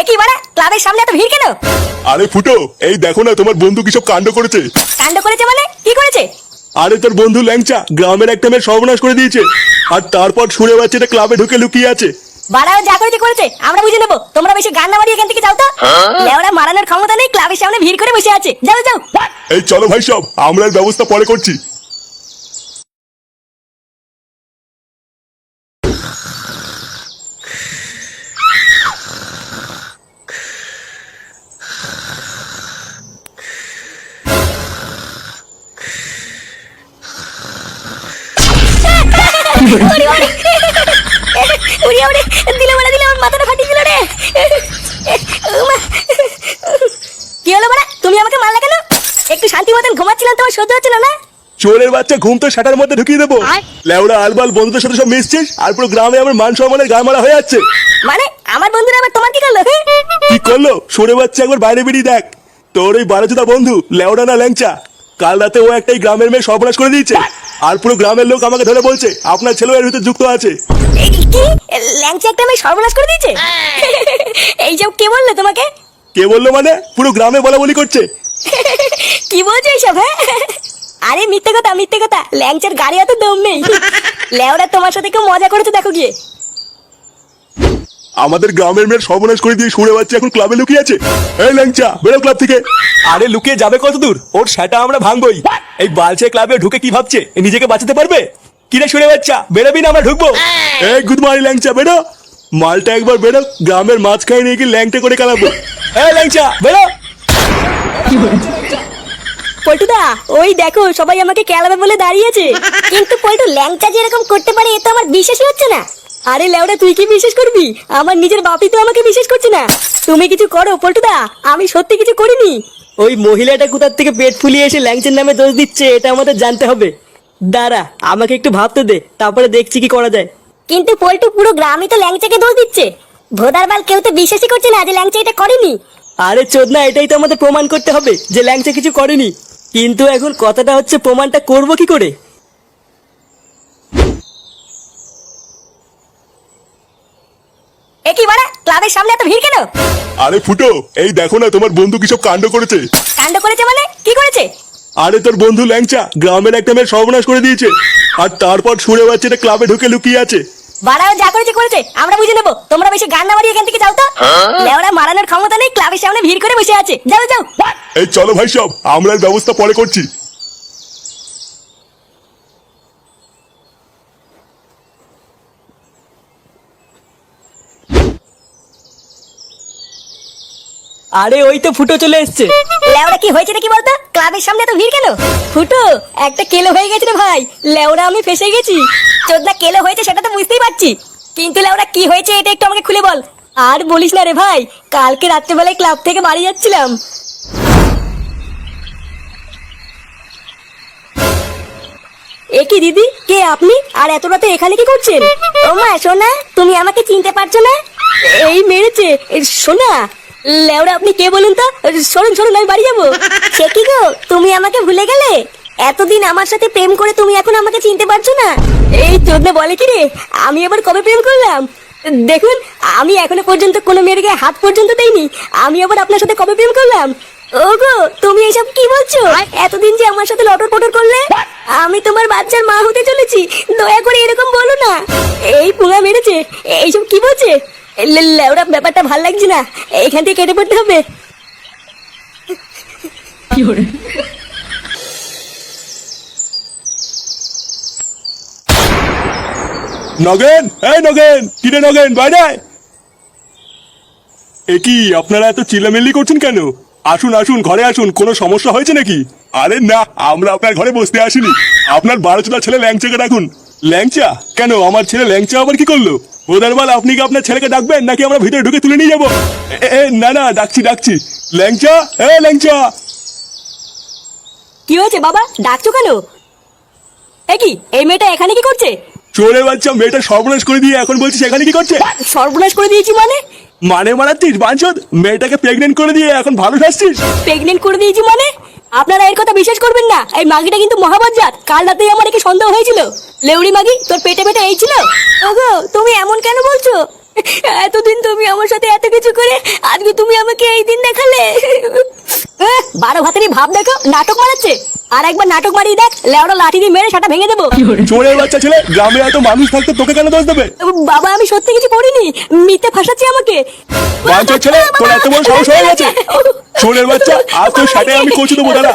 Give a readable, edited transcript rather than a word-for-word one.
কি বাড়া ক্লাবের সামনে এত ভিড় কেন? আরে ফুটো, এই দেখো না তোমার বন্ধু কিসব কাণ্ড করেছে। কাণ্ড করেছে মানে কি করেছে? আরে তোর বন্ধু ল্যাংচা গ্রামের একটা মেয়ের সর্বনাশ করে দিয়েছে, আর তারপর শুনে বাচ্চাটা ক্লাবে ঢুকে লুকিয়ে আছে। বাড়াও যা করেছে করেছে, আমরা বুঝে নেবো। তোমরা বেশি গান না মারিয়ে এখান থেকে যাও তো। লেওড়া মারানোর ক্ষমতা নেই, ক্লাবের সামনে ভিড় করে বসে আছে। যাও যাও। এই চলো ভাই, সব আমরা এর ব্যবস্থা পরে করছি। ওরে ওরে ওরে ওরে দিলে বলা দিলে আমার মাথাটা ফাটিয়ে দিল রে। কি হলো বাড়া, তুমি আমাকে মারলা কেন? একটু শান্তি মতন ঘুমাচ্ছিলাম, তোমার সহ্য হচ্ছিল না? চোরের বাচ্চা ঘুম তো শাটার মধ্যে ঢুকিয়ে দেবো। লেওড়া আলবাল বন্ধুদের সাথে সব মিশছিস, আর পুরো গ্রামে আমার মান সম্মানের গা মারা হয়ে যাচ্ছে। মানে আমার বন্ধুরা আবার তোমার কি করলো? কি করলো? সরে বাচ্চা একবার বাইরে বেরিয়ে দেখ। তোর ওই বারোজোদা বন্ধু লেওড়া না ল্যাংচা, কাল রাতে ও একটাই গ্রামের মেয়ে সর্বনাশ করে দিয়েছে, আর পুরো গ্রামের লোক আমাকে ধরে বলছে আপনার ছেলেও এর ভিতরে যুক্ত আছে। কি ল্যাংচা একটা মেয়ে সর্বনাশ করে দিয়েছে? এইসব কে বললো তোমাকে? কে বললো মানে? পুরো গ্রামে বলা বলি করছে। কি বলছো এইসব? হ্যাঁ আরে মিথ্যে কথা মিথ্যে কথা, ল্যাংচার গাড়ি এত দম নেই। লেওরা তোমার সাথে কেউ মজা করেছে দেখো গিয়ে। আমাদের গ্রামের মেয়ের সর্বনাশ করে দিয়ে সরে বাচ্চা এখন ক্লাবে লুকিয়ে আছে। এই ল্যাংচা বেরো ক্লাব থেকে। আরে লুকিয়ে যাবে কত দূর? ওর সেটা আমরা ভাঙবই। এই বালছে ক্লাবে ঢুকে কি ভাবছে নিজেকে বাঁচাতে পারবে? কিরে সরে বাচ্চা, বেরোবি না আমরা ঢুকবো? এই গুড মর্নিং ল্যাংচা, বেরো। মালটা একবার বেরো, গ্রামের মাঝখানে নিয়ে গিয়ে ল্যাংটা করে কালাবো। এই ল্যাংচা বেরো। পল্টুদা ওই দেখো সবাই আমাকে কেলাবে বলে দাঁড়িয়েছে, কিন্তু পল্টু ল্যাংচা যে এরকম করতে পারে এ তো আমার বিশ্বাসই হচ্ছে না। আরে লেওড়া তুই কি বিশ্বাস করবি? আমার নিজের বাপই তো আমাকে বিশ্বাস করছে না। তুমি কিছু করো পল্টুদা, আমি সত্যি কিছু করিনি। ওই মহিলাটা কোথার থেকে পেট ফুলিয়ে এসে ল্যাংচার নামে দোষ দিচ্ছে, এটা আমাদের জানতে হবে। দাঁড়া আমাকে একটু ভাবতে দে, তারপরে দেখছি কি করা যায়। কিন্তু পল্টু পুরো গ্রামই তো ল্যাংচাকে দোষ দিচ্ছে। ভোদার বাল কেউ তো বিশ্বাসই করছে না যে ল্যাংচা এটা করেনি। আরে চোদনা, এটাই তো আমাদের প্রমাণ করতে হবে যে ল্যাংচা কিছু করেনি। কিন্তু এখন কথাটা হচ্ছে প্রমাণটা করবো কি করে? এ কি বাড়া ক্লাবের সামনে এত ভিড় কেন? আরে ফুটো, এই দেখো না তোমার বন্ধু কিসব কাণ্ড করেছে। কাণ্ড করেছে মানে কি করেছে? আরে তোর বন্ধু ল্যাংচা গ্রামের একটা মেয়ের সর্বনাশ করে দিয়েছে, আর তারপর শুনে বাচ্চাটা ক্লাবে ঢুকে লুকিয়ে আছে। বাড়াও যা করেছে করেছে, আমরা বুঝে নেবো। তোমরা বেশি গান না মারিয়ে এখান থেকে যাও তো। লেওড়া মারানোর ক্ষমতা নেই, ক্লাবের সামনে ভিড় করে বসে আছে। যাও যাও। এই চলো ভাই, সব আমরা এর ব্যবস্থা পরে করছি। আরে ওই তো ফুটো চলে এসছে। লেওড়া কি হয়েছে নাকি বলতো? ক্লাবের সামনে এত ভিড় কেন? ফুটো একটা কেলো হয়ে গেছে রে ভাই। লেওড়া আমি ফেসে গেছি। চোদনা কেলো হয়েছে সেটা তো বুঝতেই পারছি, কিন্তু লেওড়া কি হয়েছে এটা একটু আমাকে খুলে বল। আর বলিস না রে ভাই, কালকে রাত্রেবেলায় ক্লাব থেকে বাড়ি যাচ্ছিলাম। এ কি দিদি, কে আপনি? আর এত রাতে এখানে কি করছেন? ও মা সোনা, তুমি আমাকে চিনতে পারছো না? এই মেরেছে সোনা। লেওড়া আপনি কে বলুন তো? সরুন সরুন, আমি বাড়ি যাবো। সে কি গো, তুমি আমাকে ভুলে গেলে? এতদিন আমার সাথে প্রেম করে তুমি এখন আমাকে চিনতে পারছো না? এই চোদনা বলে কি রে, আমি আবার কবে প্রেম করলাম? দেখুন আমি এখনো পর্যন্ত কোনো মেয়ের গায়ে হাত পর্যন্ত দেইনি, আমি আবার আপনার সাথে কবে প্রেম করলাম? ওগো তুমি এসব কি বলছো? এতদিন যে আমার সাথে লটর পটর করলে, আমি তোমার বাচ্চার মা হতে চলেছি, দয়া করে এরকম বলো না। এই পুঙা মেরেছে, এইসব কি বলছে? লেওড়া ব্যাপারটা ভাল লাগছে না, এইখান থেকে কেটে পড়তে হবে। নগেন, এই নগেন, কিরে নগেন বাইরে আয়। এ কি আপনারা এত চিল্লামিল্লি করছেন কেন? আসুন আসুন, ঘরে আসুন, কোনো সমস্যা হয়েছে নাকি? আরে না, আমরা আপনার ঘরে বসতে আসিনি। আপনার বারোচোদা ছেলে ল্যাংচাকে ডাকুন। ল্যাংচা কেন? আমার ছেলে ল্যাংচা আবার কি করলো? ওদারবাল আপনি কি আপনার ছেলেকে ডাকবেন নাকি আমরা ভিতরে ঢুকে তুলে নিয়ে যাবো? না না, ডাকছি ডাকছি। ল্যাংচা, এ ল্যাংচা। কি হয়েছে বাবা, ডাকছো কেন? এ কি এই মেয়েটা এখানে কি করছে? চোরের বাচ্চা, মেয়েটা সর্বনাশ করে দিয়ে এখন বলছিস এখানে কি করছে? সর্বনাশ করে দিয়েছি মানে? মানে মারাচ্ছিস বাঞ্চদ? মেয়েটাকে প্রেগনেন্ট করে দিয়ে এখন ভালো থাকছিস? প্রেগনেন্ট করে দিয়েছি মানে? আপনারা এর কথা বিশ্বাস করবেন না, এই মাগিটা কিন্তু মহাবজ্জাত। কাল রাতেই আমার একে সন্দেহ হয়েছিল। লেউড়ি মাগি, তোর পেটে পেটে এই ছিল? ওগো তুমি এমন কেন বলছো? এতদিন তুমি আমার সাথে এত কিছু করে আজকে তুমি আমাকে এই দিন দেখালে। বারো ভাতেরই ভাব দেখো, নাটক মারাচ্ছে। আর একবার নাটক মারিয়ে দেখ, লেওড়া লাঠি দিয়ে মেরে সেটা ভেঙে দেবো। চোরের বাচ্চা ছেলে, গ্রামে এত মানুষ থাকতে তোকে কেন দোষ দেবে? বাবা আমি সত্যি কিছু করিনি, মিথ্যে ফাঁসাচ্ছি আমাকে। বাঞ্চোর ছেলে, তোর এত বড় সাহস হয়ে গেছে? চোরের বাচ্চা, আজ তোর সাথে আমি কচু দেবো দাঁড়া।